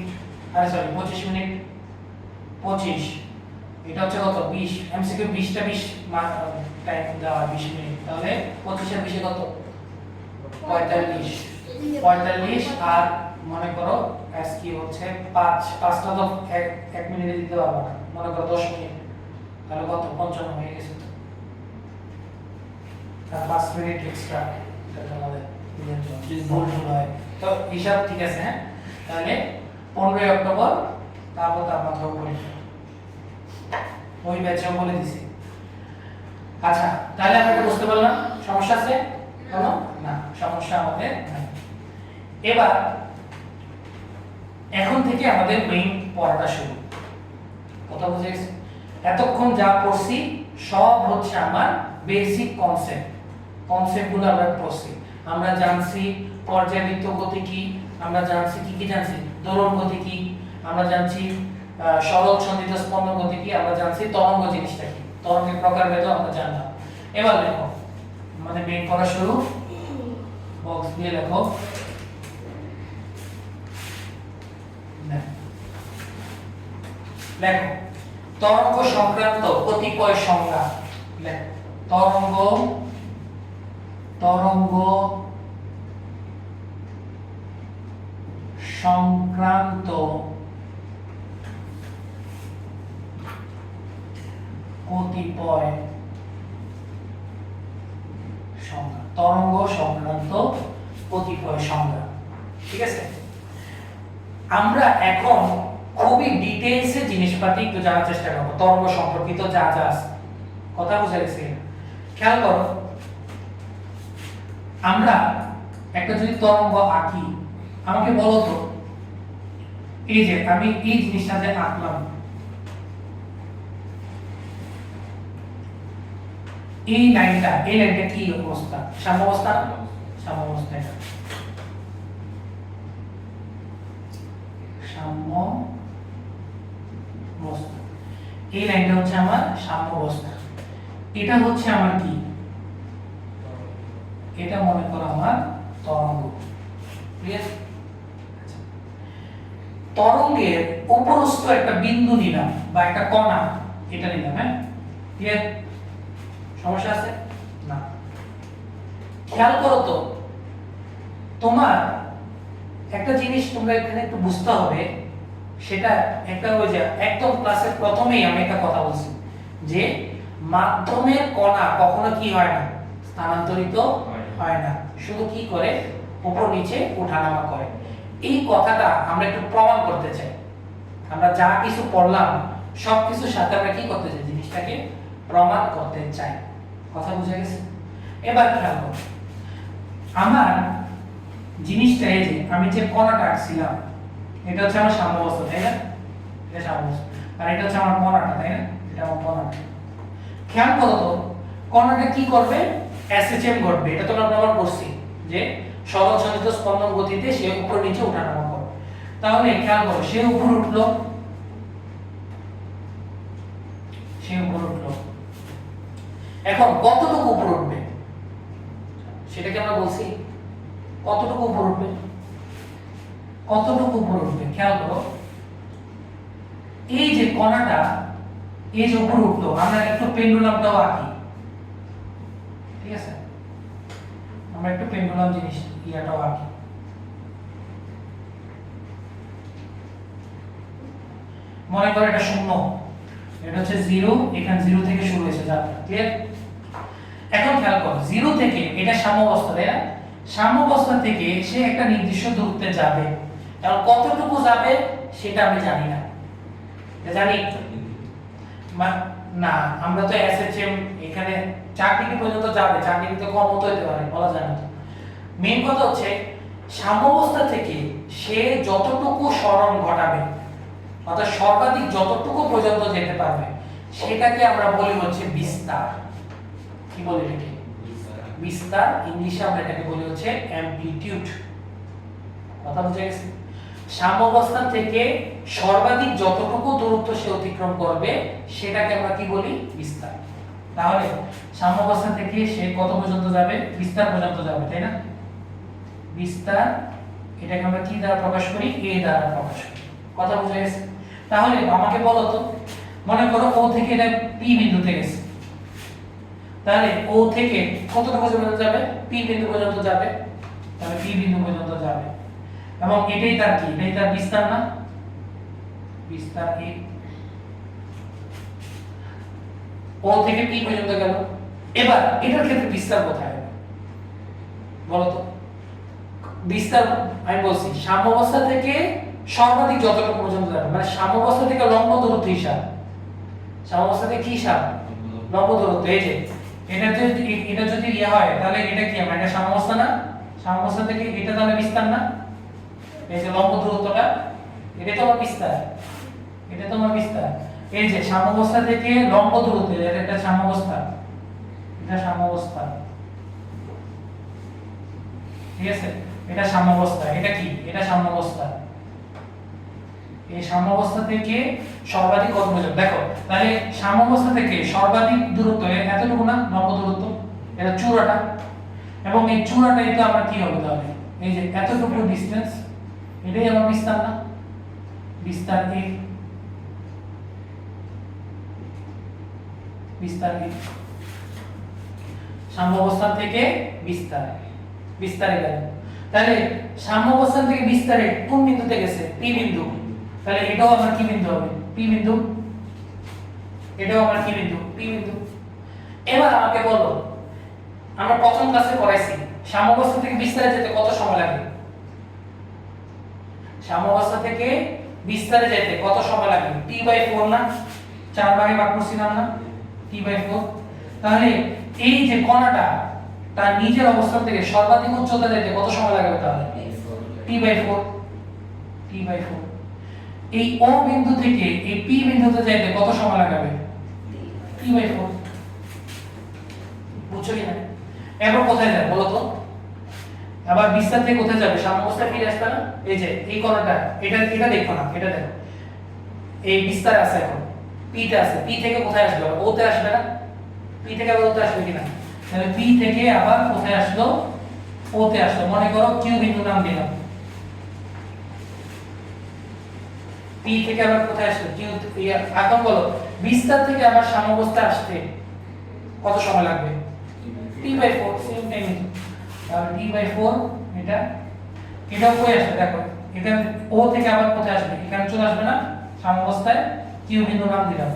আরে সরি 25 মিনিট, 25, এটা হচ্ছে কত 20, এমসিকিউ 20টা 20 টাইম দেওয়া 20 মিনিট, তাহলে 25 আর 20 কত 45, আর মনে করো এসকি হচ্ছে 5টা তো 1 মিনিটে দিতে পারবো না, মনে করো 10 মিনিট, তাহলে কত 55 হয়ে গেছে তো, আর 5 মিনিট এক্সট্রা এটা আমাদের যদি ভুল হয় তো হিসাব ঠিক আছে। হ্যাঁ, তাহলে 15 অক্টোবর তারপর তাপমাত্রা পরীক্ষা, ওই ব্যাচেও বলে দিছি। আচ্ছা, তাহলে আমরা বুঝতে পারলাম সমস্যা আছে কোনো? না, সমস্যা আমাদের নাই। এবার এখন থেকে আমাদের মেইন পড়াটা শুরু। কথা বুঝে গেছে? এতক্ষণ যা পড়ছি সব হচ্ছে আমার বেসিক কনসেপ্টগুলো আমরা পড়ছি। আমরা জানছি পর্যায়বৃত্ত গতি কি, আমরা জানছি কি জানছি দোলন গতি কি, আমরা জানছি সরল সন্ধিত স্পন্দন গতি কি, আমরা জানছি তরঙ্গ জিনিসটা কি, তরঙ্গের প্রকারভেদ আমরা জানলাম। এবার দেখো আমাদের মেইন পড়া শুরু। বক্স দিয়ে লেখো, লেখো তরঙ্গ সংক্রান্ত কতিপয় সংজ্ঞা। লেখো তরঙ্গ সংক্রান্ত কতিপয় সংজ্ঞা, তরঙ্গ সংক্রান্ত কতিপয় সংজ্ঞা। ঠিক আছে, আমরা এখন খুবই ডিটেইলসে জিনিসপাতি একটু জানার চেষ্টা করব, তরঙ্গ সম্পর্কিত যা যা আছে। কথা বুঝে গেছি? খেয়াল করো, আমরা একটা যদি তরঙ্গ আঁকি, আমাকে বলো তো এই যে আমি এই জিনিসটা যে আঁকলাম, এই লাইনটা কি অবস্থা? সাম্যাবস্থা। সাম্যাবস্থা, এটা সাম্যাবস্থা। এই লাইনটা হচ্ছে আমার সাম্যাবস্থা। এটা হচ্ছে আমার কি? এটা মনে করো আমার তরঙ্গ। ক্লিয়ার? তরঙ্গের উপরস্থ একটা বিন্দু নিলাম বা একটা কণা, এটা নিলাম, হ্যাঁ ক্লিয়ার? সমস্যা আছে না? খেয়াল করো তো, তোমার একটা জিনিস তোমরা এখানে একটু বুঝতে হবে, সেটা একটা ওই যে একদম ক্লাসের প্রথমেই আমি একটা কথা বলছি যে মাধ্যমের কণা কখনো কি হয় না, স্থানান্তরিত হয় না, শুধু কি করে উপর নিচে ওঠানামা করে। এই কথাটা আমরা একটু প্রমাণ করতে চাই। আমরা যা কিছু পড়লাম সব কিছুর সাথে আমরা কি করতে চাই, জিনিসটাকে প্রমাণ করতে চাই। কথা বুঝে গেছে? এবার খেয়াল করো, আমার জিনিসটা এই যে আমি যে কণাটা আঁকছিলাম, এটা হচ্ছে আমার সাম্যাবস্থা, তাই না? এটা সাম্যাবস্থা, আর এটা হচ্ছে আমার কণাটা, তাই না? এটা আমার কণাটা। খেয়াল করো তো, কণাটা কি করবে? এসএচএম ঘটবে। এটা তো আমরা প্রমাণ করছি যে সরল সঞ্চিত স্পন্দন গতিতে সে উপর নিচে ওঠানামা করে। তাহলে খেয়াল করো, সে উপর উঠলো, সে উপর উঠলো, এখন কতটুকু উপর উঠবে সেটাকে আমরা বলছি, কতটুকু উপর উঠবে, কতটুকু উপর উঠবে। খেয়াল করো, এই যে কণাটা এই যে উপর উঠলো, আমরা একটু পেন্ডুলামটাও আঁকি, ঠিক আছে? আমরা একটু পেন্ডুলাম জিনিস ইয়াটাও আঁকি। মনে করো এটা শূন্য, এটা হচ্ছে জিরো, এখানে জিরো থেকে শুরু হয়েছে যাত্রা, ক্লিয়ার? এখন খেয়াল করো, জিরো থেকে এটা সাম্যাবস্থা, তাই না? সাম্যাবস্থা থেকে সে একটা নির্দিষ্ট দূরত্বে যাবে, এখন কতটুকু যাবে সেটা আমি জানি না, জানি না। আমরা তো এসএচএম এখানে 4 ডিগ্রি পর্যন্ত যাবে, 4 ডিগ্রি তো কম হতে হতে পারে, বলা যায় না। মেইন কথা হচ্ছে সাম্যাবস্থা থেকে সে যতটুকু সরণ ঘটাবে, অর্থাৎ সর্বাধিক যতটুকু পর্যন্ত যেতে পারবে, সেটাকে আমরা বলি হচ্ছে বিস্তার। কি বলি এটাকে? বিস্তার। ইংলিশে আমরা এটাকে বলি হচ্ছে অ্যামপ্লিটিউড। কথা বুঝে গেছে? সাম্যাবস্থা থেকে সর্বাধিক যতটুকু দূরত্ব সে অতিক্রম করবে সেটাকে আমরা কি বলি? বিস্তার। তাহলে সাম্যাবস্থা থেকে সে কত পর্যন্ত যাবে? বিস্তার পর্যন্ত যাবে, তাই না? বিস্তার, এটাকে আমরা কি দ্বারা প্রকাশ করি? এ দ্বারা প্রকাশ করি। কথা বুঝে গেছে? তাহলে আমাকে বলো তো, মনে করো ও থেকে এটা পি বিন্দুতে গেছে, তাহলে ও থেকে কতটুকু পর্যন্ত যাবে? পি বিন্দু পর্যন্ত যাবে, তাহলে পি বিন্দু পর্যন্ত যাবে, এবং এটাই তার কি? এটাই তার বিস্তার না? বিস্তার এ। ও থেকে পি পর্যন্ত গেল। এবার এটার ক্ষেত্রে বিস্তার কোথায় হবে বলো তো? বিস্তার আমি বলছি সাম্যাবস্থা থেকে সর্বাধিক যতটুকু পর্যন্ত যাবে, মানে সাম্যাবস্থা থেকে লম্ব দূরত্ব হিসাব। সাম্যাবস্থা থেকে কি হিসাব? লম্ব দূরত্ব। এই যে এটা যদি ইয়ে হয় তাহলে এটা কি হবে? এটা সাম্যাবস্থা না? সাম্যাবস্থা থেকে এটা তাহলে বিস্তার না? এই যে লম্ব দূরত্বটা, এটা তো আমার বিস্তার, এটা তো আমার বিস্তার। এই যে সাম্যাবস্থা থেকে লম্ব দূরত্ব, এটা সাম্যাবস্থা, এটা সাম্যাবস্থা, ঠিক আছে? এটা সাম্যাবস্থা, এটা কি? এটা সাম্যাবস্থা। এই সাম্যাবস্থা থেকে সর্বাধিক কত পর্যন্ত? দেখো, তাহলে সাম্যাবস্থা থেকে সর্বাধিক দূরত্ব এতটুকু না? লম্ব দূরত্ব, এটা চূড়াটা, এবং এই চূড়াটা এটা আমার কি হবে তাহলে? এই যে এতটুকু ডিসটেন্স, এটাই আমার বিস্তার না? বিস্তার এ, বিস্তার এ। সাম্যাবস্থান থেকে বিস্তার, বিস্তারে গেল। তাহলে সাম্যাবস্থান থেকে বিস্তারে কোন বিন্দুতে গেছে? পি বিন্দু। তাহলে এটাও আমার কি বিন্দু হবে? পি বিন্দু। এটাও আমার কি বিন্দু? পি বিন্দু। এবার আমাকে বলো, আমরা প্রথম ক্লাসে পড়াইছি সাম্যাবস্থা থেকে বিস্তারে যেতে কত সময় লাগে? সাম্যাবস্থা থেকে বিস্তারে যেতে কত সময় লাগে? t/4 না? 4 ভাগে ভাগ করছিলাম না? t/4। তাহলে এই যে কণাটা তার নিজের অবস্থান থেকে সর্বাধিক উচ্চতা যেতে কত সময় লাগবে তাহলে? t/4। t/4। এই O বিন্দু থেকে এই P বিন্দুতে যেতে কত সময় লাগাবে? t/4। বুঝছো কি না? এবার কোথায় যাবে বলো তো? আবার বিস্তার থেকে কোথায় যাবে? সাম্যাবস্থায় ফিরে আসবে না? এই যে এই কণাটা, এটা দেখো না, এটা দেখো, এই বিস্তারে আছে, এখন P তে আছে, P থেকে কোথায় আসবে? O তে আসবে না? P থেকে আবার O তে আসবে কিনা? তাহলে P থেকে আবার কোথায় আসলো? O তে আসলো। মনে করো Q বিন্দু নাম দিলাম, Q পি থেকে আবার কোথায় আসলো কিউ, এখন বলো বিস্তার থেকে আবার সাম্যাবস্থা আসতে কত সময় লাগবে? t/4 same time. তাহলে t/4 এটা এটাও কই আসবে দেখো, এখানে ও থেকে আবার কোথায় আসবে? এখানে চলে আসবে না সাম্যাবস্থায়, কিউ বিন্দু নাম দিলাম।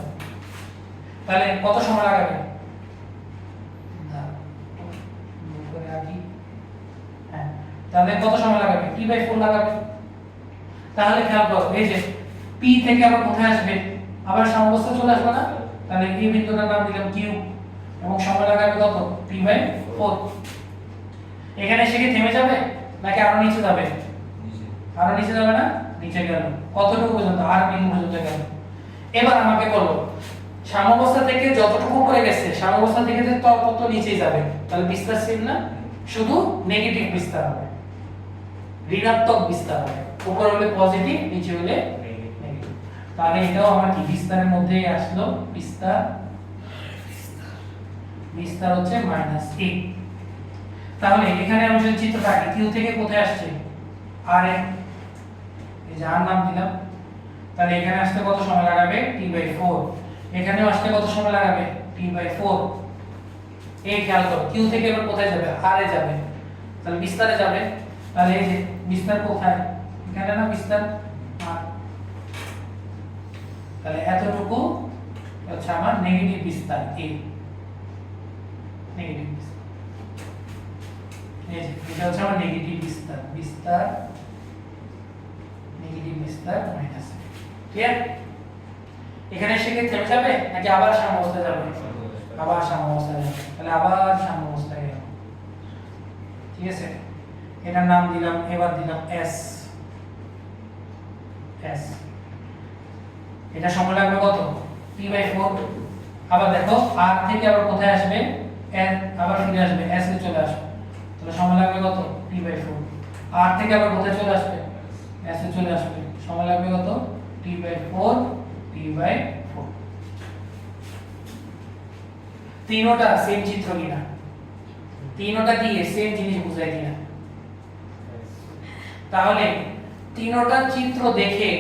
তাহলে কত সময় লাগাবে? করে রাখি। হ্যাঁ, তাহলে কত সময় লাগাবে? t/4 লাগাবে। তাহলে খেয়াল করো এই যে পি থেকে আবার কোথায় আসবে? আবার সাম্যাবস্থায় চলে আসবে না? তাহলে এই বিন্দুটার নাম দিলাম কিউ এবং সময় লাগাবে কত? t/4। এখানে এসে কি থেমে যাবে নাকি আরো নিচে যাবে? নিচে। আরো নিচে যাবে না? নিচে গেল কতটুকু পর্যন্ত? আর বিন্দু পর্যন্ত গেল। এবার আমাকে বলো সাম্যাবস্থা থেকে যতটুকু উপরে গেছে সাম্যাবস্থা থেকে তত নিচেই যাবে, তাহলে বিস্তার সেম না, শুধু নেগেটিভ বিস্তার হবে, ঋণাত্মক বিস্তার হবে। উপরে হলে পজিটিভ, নিচে হলে নেগেটিভ। তাহলে এটাও আমার কি বিস্তারের মধ্যেই আসলো, বিস্তার বিস্তার হচ্ছে -a। তাহলে এখানে আমি যদি চিত্রটা আঁকি, কিউ থেকে কোথায় আসছে? আর এই যে আর নাম দিলাম। তাহলে এখানে আসতে কত সময় লাগাবে? t/4। এখানেও আসতে কত সময় লাগাবে? t/4। এই খেয়াল করো কিউ থেকে এবার কোথায় যাবে? আর এ যাবে, তাহলে বিস্তারে যাবে। তাহলে এই যে বিস্তার কোথায়? এখানে না বিস্তার আর, তাহলে এতটুকু হচ্ছে আমার নেগেটিভ বিস্তার, এই নেগেটিভ বিস্তার। এই যে এটা হচ্ছে আমার নেগেটিভ বিস্তার, বিস্তার নেগেটিভ বিস্তার মাইনাস। ক্লিয়ার? এখানে এসে কি থেমে যাবে নাকি আবার সাম্যাবস্থায় যাবে? আবার সাম্যাবস্থায় যাবে। তাহলে আবার সাম্যাবস্থায় গেল। ঠিক আছে, এটার নাম দিলাম, এবার দিলাম s। এটা সময় লাগবে কত? t/4। আবার দেখো r থেকে আবার কোথায় আসবে? n আবার ফিরে আসবে, s এ চলে আসবে, তাহলে সময় লাগবে কত? t/4। r থেকে আবার কোথায় চলে আসবে? s এ চলে আসবে, সময় লাগবে কত? t/4 t/4। তিনটা সেম চিত্র কিনা? তিনটা দিয়ে সেম জিনিস বুঝায় কিনা? তাহলে তিনটা চিত্র দেখে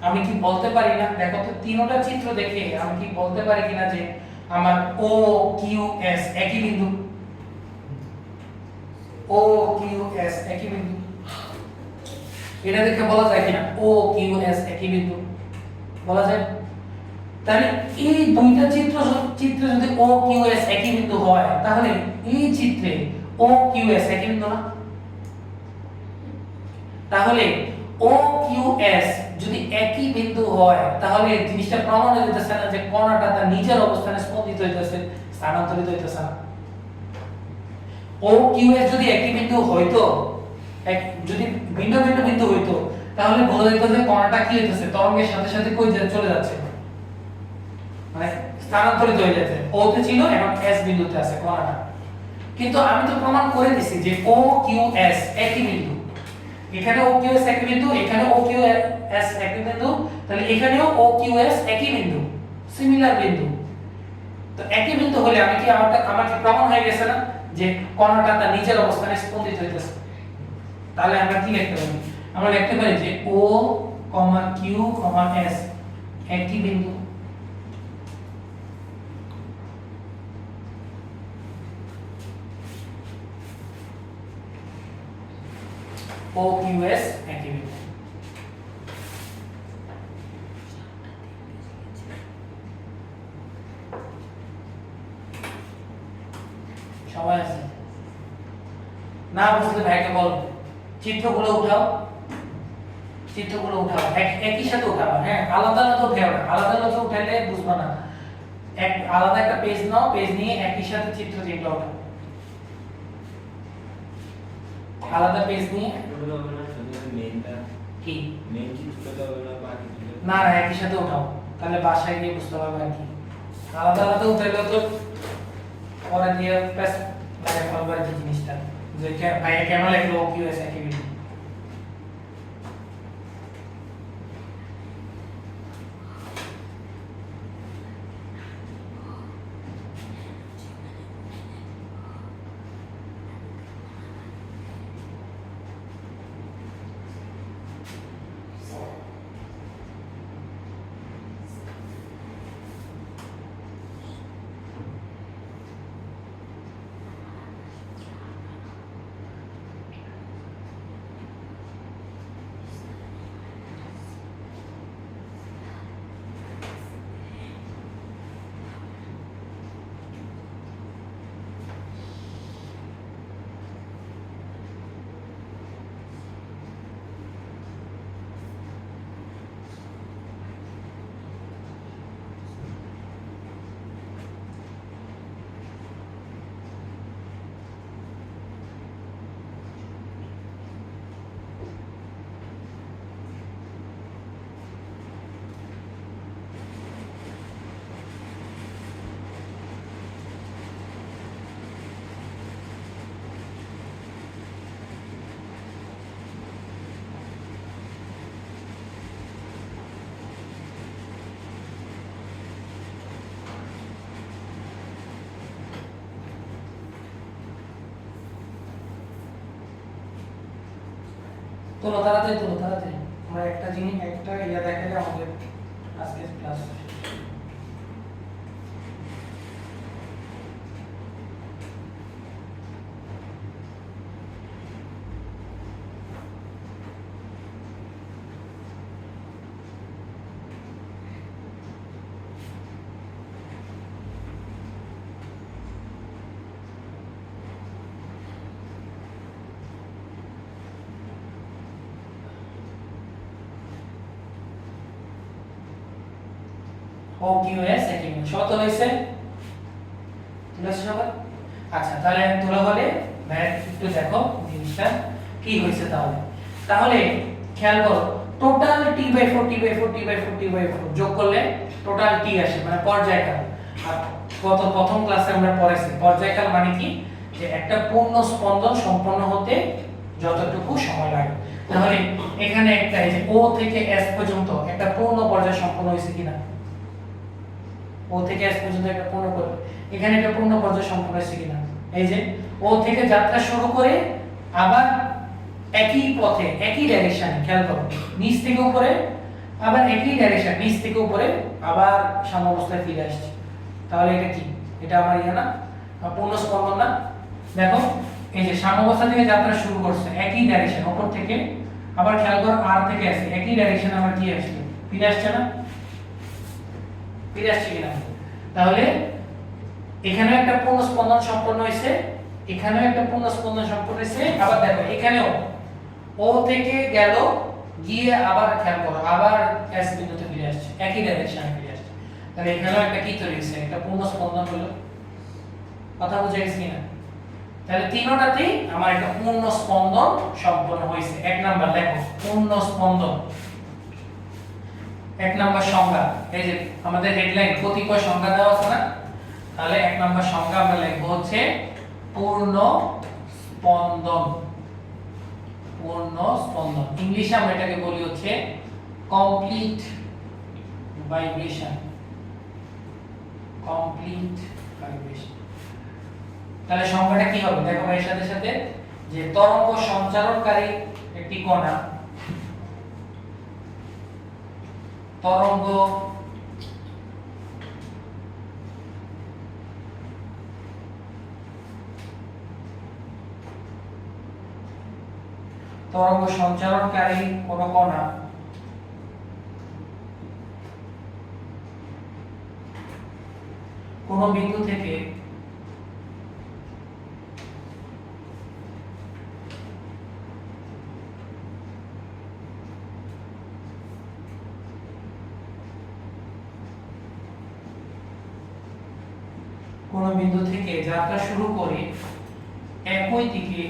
আমি কি বলতে পারি না, দেখো তো তিনটা চিত্র দেখে আমি কি বলতে পারি কিনা যে আমার ও কিউ এস একই বিন্দু? ও কিউ এস একই বিন্দু, এটা দেখে বলা যায় কিনা ও কিউ এস একই বিন্দু? বলা যায়। তাহলে এই দুইটা চিত্রে যদি ও কিউ এস একই বিন্দু হয়, তাহলে এই চিত্রে ও কিউ এস একই বিন্দু না? তাহলে ও কিউ এস যদি একই বিন্দু হয়, তাহলে জিনিসটা প্রমাণ হয়ে যেতেছে না যে কণাটা তার নিজের অবস্থানে স্পন্দিত হইতেছে, স্থানান্তরিত হইতেছে না? ও কিউ এস যদি একই বিন্দু হইতো, যদি ভিন্ন ভিন্ন বিন্দু হইতো, তাহলে বোঝা যেত যে কণাটা কি হইতেছে, তরঙ্গের সাথে সাথে কই চলে যাচ্ছে, মানে স্থানান্তরিত হয়ে যাচ্ছে। ও তে ছিল, এখন এস বিন্দুতে আছে কণাটা। কিন্তু আমি তো প্রমাণ করে দিছি যে ও কিউ এস একই বিন্দু, এখানে ও কিউ এস একই বিন্দু, এখানে ও কিউ এস একই বিন্দু, তাহলে এখানেও ও কিউ এস একই বিন্দু, সিমিলার বিন্দু। তো একই বিন্দু হলে আমি কি আমার কি প্রমাণ হয়ে গেছে না যে কণাটা তার নিজের অবস্থানে স্পন্দিত হইতেছে? তাহলে আমরা কি লিখতে পারি? আমরা লিখতে পারি যে ও কিউ এস একই বিন্দু, ও কিউ এস একই বিন্দু। সবাই আছে না? বুঝলে ভাইকে বল, চিত্রগুলো উঠাও, চিত্রগুলো উঠাও, একই সাথে উঠাও। হ্যাঁ, আলাদা আলাদা উঠাও না, আলাদা আলাদা উঠাইলে বুঝবা না। আলাদা একটা পেজ নাও, পেজ নিয়ে একই সাথে চিত্র যেগুলো উঠাও, আলাদা পেজ নিয়ে কি না একই সাথে উঠাও, তাহলে বাসায় গিয়ে বুঝতে পারবে আর কি। আলাদা আলাদা উঠাইলে তো পরে দিয়ে প্রেস লাগে ফলবে আর কি জিনিসটা, যে ভাই কেন লিখলো ও কিউ এস একই বিন্দু। তোলো তাড়াতাড়ি, তোলো তাড়াতাড়ি। আমরা একটা জিনিস একটা ইয়া দেখালে আমাদের আজকে ক্লাস ও কিউ এস একই মিল সব তোলা হয়েছে? তোলা হয়েছে সবার? আচ্ছা তাহলে তোলা হলে একটু দেখো জিনিসটা কি হয়েছে। তাহলে তাহলে খেয়াল করো total t/4 t/4 t/4 t/4 যোগ করলে টোটাল t আসে, মানে পর্যায়কাল। আর কত প্রথম ক্লাসে আমরা পড়েছি পর্যায়কাল মানে কি, যে একটা পূর্ণ স্পন্দন সম্পন্ন হতে যতটুকু সময় লাগে। তাহলে এখানে একটা এই যে ও থেকে এস পর্যন্ত একটা পূর্ণ পর্যায় সম্পন্ন হয়েছে কিনা, ও থেকে এস পর্যন্ত একটা পূর্ণ পর্যায়, এখানে একটা পূর্ণ পর্যায় সম্পন্ন হয়েছে কিনা। এই যে ও থেকে যাত্রা শুরু করে আবার একই পথে একই ডাইরেকশনে, খেয়াল করো নিচ থেকে উপরে আবার একই ডাইরেকশন, নিচ থেকে উপরে আবার সাম্যাবস্থায় ফিরে আসছে। তাহলে এটা কি, এটা আমার ইয়া না, পূর্ণ স্পন্দন না? দেখো এই যে সাম্যাবস্থা থেকে যাত্রা শুরু করছে একই ডাইরেকশন উপর থেকে, আবার খেয়াল করো আর থেকে আসে একই ডাইরেকশন, আবার কি আসছে ফিরে আসছে না, ফিরে আসছে কিনা। তাহলে এখানেও একটা পূর্ণ স্পন্দন সম্পন্ন হয়েছে, এখানেও একটা পূর্ণ স্পন্দন সম্পন্ন হয়েছে। আবার দেখো এখানেও ও থেকে গেল গিয়ে আবার খেয়াল করো আবার এস বিন্দুতে ফিরে আসছে, একই ডাইরেকশনে ফিরে আসছে। তাহলে এখানেও একটা কি তৈরি হয়েছে, একটা পূর্ণ স্পন্দন হলো। কথা বুঝে গেছে কিনা? তাহলে তিনটাতেই আমার একটা পূর্ণ স্পন্দন সম্পন্ন হয়েছে। এক নাম্বার দেখো পূর্ণ স্পন্দন, এক নাম্বার সংজ্ঞা, এই যে আমাদের হেডলাইন কতিপয় সংজ্ঞা দেওয়া আছে না, তাহলে এক নাম্বার সংজ্ঞা আমরা লিখব হচ্ছে পূর্ণ স্পন্দন। পূর্ণ স্পন্দন ইংলিশে আমরা এটাকে বলি হচ্ছে কমপ্লিট ভাইব্রেশন, কমপ্লিট ভাইব্রেশন। তাহলে সংজ্ঞাটা কি হবে দেখো এর সাথে সাথে, যে তরঙ্গ সঞ্চারণকারী একটি কণা, তরঙ্গ তরঙ্গ সঞ্চারণকারী কোন কণা কোন বিন্দু থেকে কোন বিন্দু থেকে যাত্রা শুরু করে একই দিকে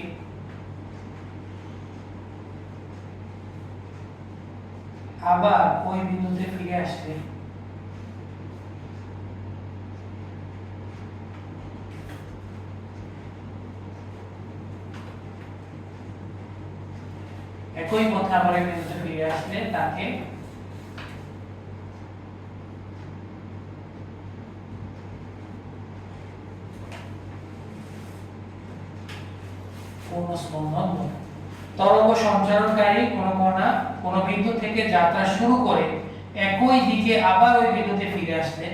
আবার ওই বিন্দুতে ফিরে আসলে একই পথে আবার ওই বিন্দুতে ফিরে আসলে তাকে পূর্ণ স্পন্দন বলে। তরঙ্গ সঞ্চারণকারী কোন কণা কোন বিন্দু থেকে যাত্রা শুরু করে একই দিকে আবার ওই বিন্দুতে ফিরে আসলে,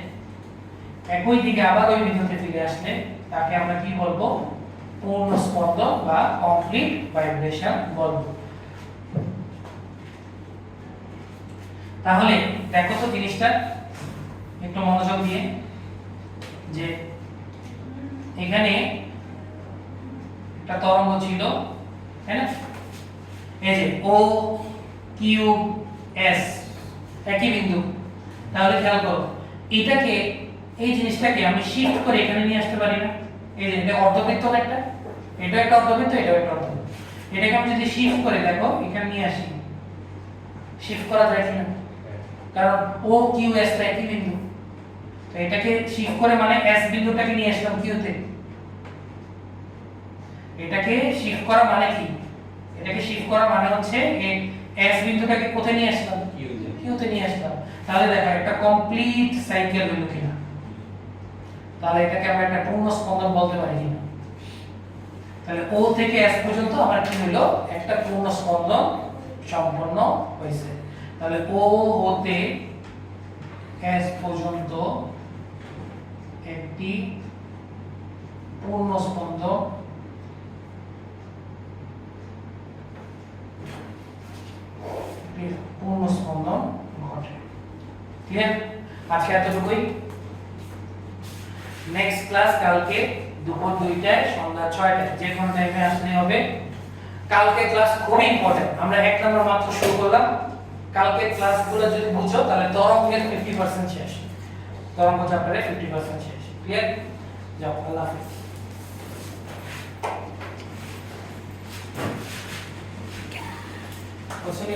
একই দিকে আবার ওই বিন্দুতে ফিরে আসলে তাকে আমরা কি বলবো, পূর্ণ স্পন্দন বা কমপ্লিট ভাইব্রেশন বলবো। তাহলে দেখো তো জিনিসটা একটু মনোযোগ দিয়ে, যে এখানে একটা তরঙ্গ ছিল তাই না, এই যে ও কিউ এস একই বিন্দু। তাহলে খেয়াল করো এটাকে, এই জিনিসটাকে আমি শিফট করে এখানে নিয়ে আসতে পারি না, এই যে এটা অর্ধবৃত্ত না, একটা এটা একটা অর্ধবৃত্ত, এটাও একটা অর্ধবৃত্ত, এটাকে আমি যদি শিফট করে দেখো এখানে নিয়ে আসি, শিফট করা যায় কিনা, কারণ ও কিউ এস টা একই বিন্দু। তো এটাকে শিফট করে মানে এস বিন্দুটাকে নিয়ে আসলাম কিউ তে, এটাকে শিফট করা মানে কি, এটাকে শিফট করা মানে হচ্ছে এই এস বিন্দুটাকে কোথায় নিয়ে আসলাম, কিউ তে নিয়ে আসলাম। তাহলে দেখো একটা কমপ্লিট সাইকেল হলো কিনা, তাহলে এটাকে আমরা একটা পূর্ণ স্পন্দন বলতে পারি কিনা। তাহলে ও থেকে এস পর্যন্ত আমার কি হলো, একটা পূর্ণ স্পন্দন সম্পন্ন হয়েছে। তাহলে ও হতে এস পর্যন্ত একটি পূর্ণ স্পন্দন ঘটে। ঠিক আছে, আজকে এতটুকুই। নেক্সট ক্লাস কালকে দুপুর 2টায় সন্ধ্যা 6টায় যে কোনো টাইমে আসলে হবে। কালকে ক্লাস খুবই ইম্পর্টেন্ট। আমরা 1 নম্বর মাত্র শুরু করলাম। কালকে ক্লাসগুলো যদি বুঝো তাহলে তরঙ্গের 50% শেষ, তরঙ্গ চ্যাপ্টারে 50% শেষ। ক্লিয়ার? যাও, আল্লাহ হাফেজ। কোশ্চেন